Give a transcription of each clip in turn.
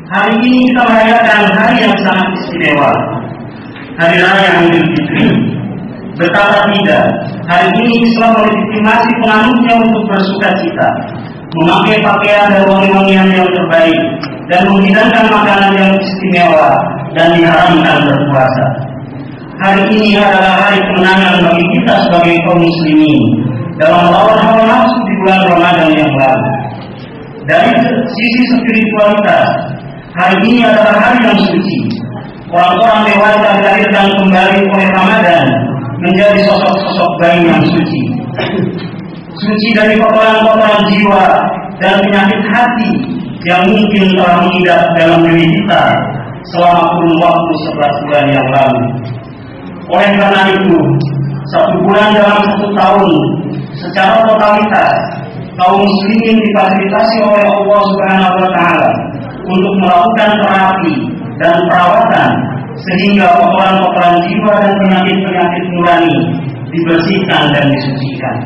Hari ini kita merayakan hari yang sangat istimewa, Hari Raya Idul Fitri. Betapa tidak, hari ini Islam melegitimasi penganutnya untuk bersukacita, memakai pakaian dan wangi-wangian yang terbaik, dan menghidangkan makanan yang istimewa, dan diharamkan berpuasa. Hari ini adalah hari kemenangan bagi kita sebagai kaum muslimin dalam melawan hawa nafsu di bulan Ramadan yang lalu. Dari sisi spiritualitas, hari ini adalah hari yang suci. Orang-orang dewasa dilahirkan kembali oleh Ramadan menjadi sosok-sosok bayi yang suci. Suci dari kotoran-kotoran jiwa dan penyakit hati yang mungkin telah mengidap dalam diri kita selama kurun waktu 11 bulan yang lalu. Oleh karena itu, 1 bulan dalam 1 tahun secara totalitas kaum muslimin difasilitasi oleh Allah Subhanahu wa taala untuk melakukan terapi dan perawatan sehingga kotoran-kotoran jiwa dan penyakit-penyakit nurani dibersihkan dan disucikan.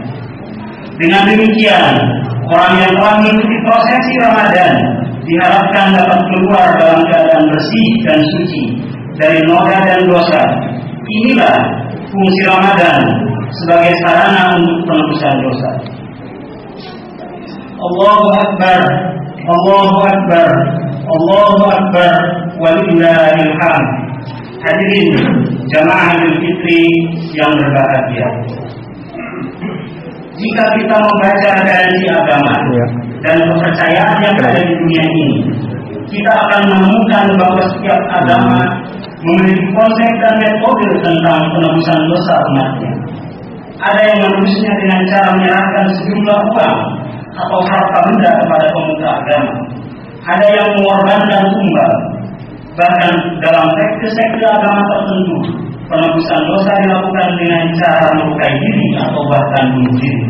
Dengan demikian, orang yang telah mengikuti prosesi Ramadan diharapkan dapat keluar dalam keadaan bersih dan suci dari noda dan dosa. Inilah fungsi Ramadan sebagai sarana untuk penebusan dosa. Allahu Akbar, Allahu Akbar, Allahu Akbar, walillahil hamd. Hadirin jamaah Idul Fitri yang berbahagia. Jika kita membaca redaksi agama dan kepercayaan yang ada di dunia ini, kita akan menemukan bahwa setiap agama memiliki konsep dan metode tentang penebusan dosa umatnya. Ada yang menebusnya dengan cara menyerahkan sejumlah uang atau harta benda kepada pemuka agama. Ada yang mengorbankan tumbal. Bahkan dalam sekte-sekte agama tertentu, penebusan dosa dilakukan dengan cara melukai diri atau bahkan bunuh diri.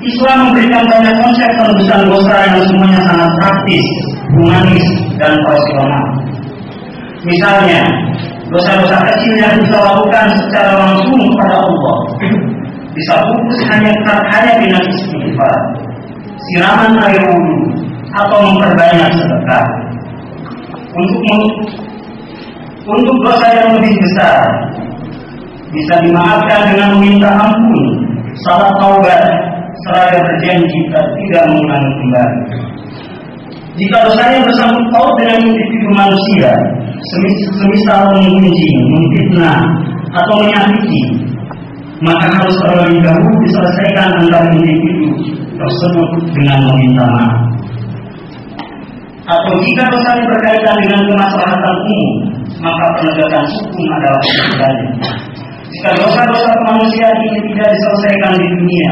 Islam memberikan banyak konsep penebusan dosa yang semuanya sangat praktis, humanis, dan profesional. Misalnya, dosa-dosa kecil yang bisa lakukan secara langsung kepada Allah bisa fokus hanya dengan istighfar, siraman air wudu, atau memperbanyak sedekah. Untuk dosa yang lebih besar bisa dimaafkan dengan meminta ampun, salat taubat, seraya berjanji tidak mengulangi kembali. Jika dosanya bersangkut paut dengan individu manusia, semisal menggunjing, memfitnah, atau menyakiti, maka harus terlebih dahulu diselesaikan antara individu tersebut dengan meminta maaf. Atau jika dosanya berkaitan dengan kemaslahatan umum, maka penegakan hukum adalah kewajibannya. Jika dosa-dosa kemanusiaan ini tidak diselesaikan di dunia,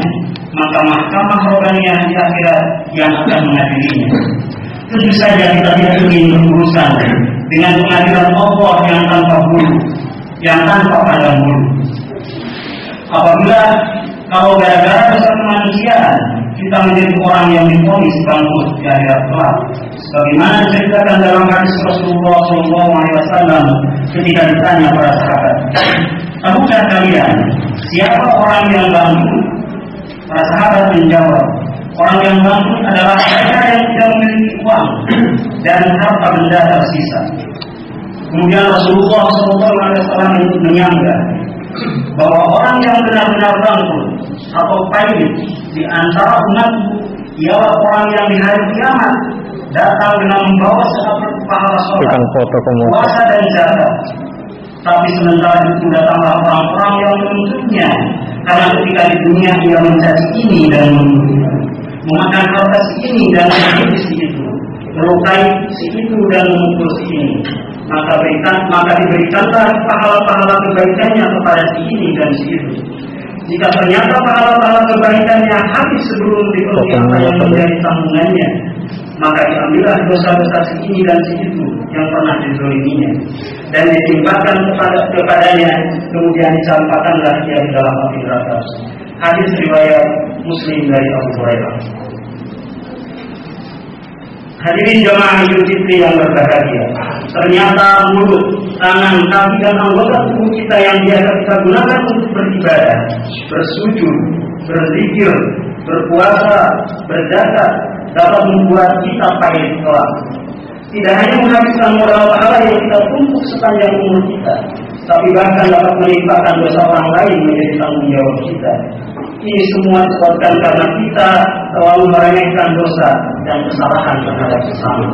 maka mahkamah rohaniah di akhirat yang akan mengadilinya. Tentu saja kita tidak ingin berurusan dengan pengadilan Allah yang tanpa bulu, yang tanpa pandang bulu. Apabila kalau gara-gara dosa kemanusiaan kita menjadi orang yang divonis bangkrut di akhirat kelak, sebagaimana diceritakan dalam hadis Rasulullah SAW ketika ditanya para sahabat, tahukah kalian siapa orang yang bangkrut? Para sahabat menjawab, orang yang bangkrut adalah mereka yang tidak memiliki uang dan harta benda tersisa. Kemudian Rasulullah SAW menyangka bahwa orang yang benar-benar bangkrut atau pahit di antara umatku ialah orang yang di hari kiamat datang dengan membawa seperti pahala sholat, puasa dan zakat. Tapi sementara itu datanglah orang-orang yang menuntutnya karena ketika di dunia ia mencaci ini dan memakan harta si ini dan menyakiti si itu, melukai si itu dan memukul si ini. Maka diberikanlah pahala-pahala kebaikannya kepada si ini dan si itu. Jika ternyata pahala-pahala kebaikannya habis sebelum dipenuhi apa yang menjadi tanggungannya, maka diambillah dosa-dosa si ini dan si itu yang pernah dizoliminya dan ditimpakan kepadanya, kemudian dicampakkanlah dia di dalam api neraka. Hadis riwayat Muslim dari Abu Hurairah. Hadirin jamaah Idul Fitri yang berbahagia, ternyata mulut, tangan, kaki dan anggota tubuh kita yang biasa kita gunakan untuk beribadah, bersujud, berzikir, berpuasa, berzakat, dapat membuat kita pahit kelak. Tidak hanya menghabiskan modal pahala yang kita tumpuk sepanjang umur kita, tapi bahkan dapat melimpahkan dosa orang lain menjadi tanggung jawab kita. Ini semua disebabkan karena kita terlalu meremehkan dosa dan kesalahan terhadap sesama.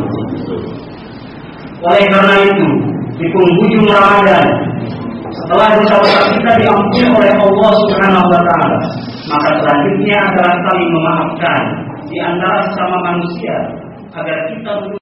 Oleh karena itu, di penghujung Ramadan, setelah dosa-dosa kita diampuni oleh Allah Subhanahu wa Ta'ala, maka selanjutnya adalah saling memaafkan di antara sesama manusia agar kita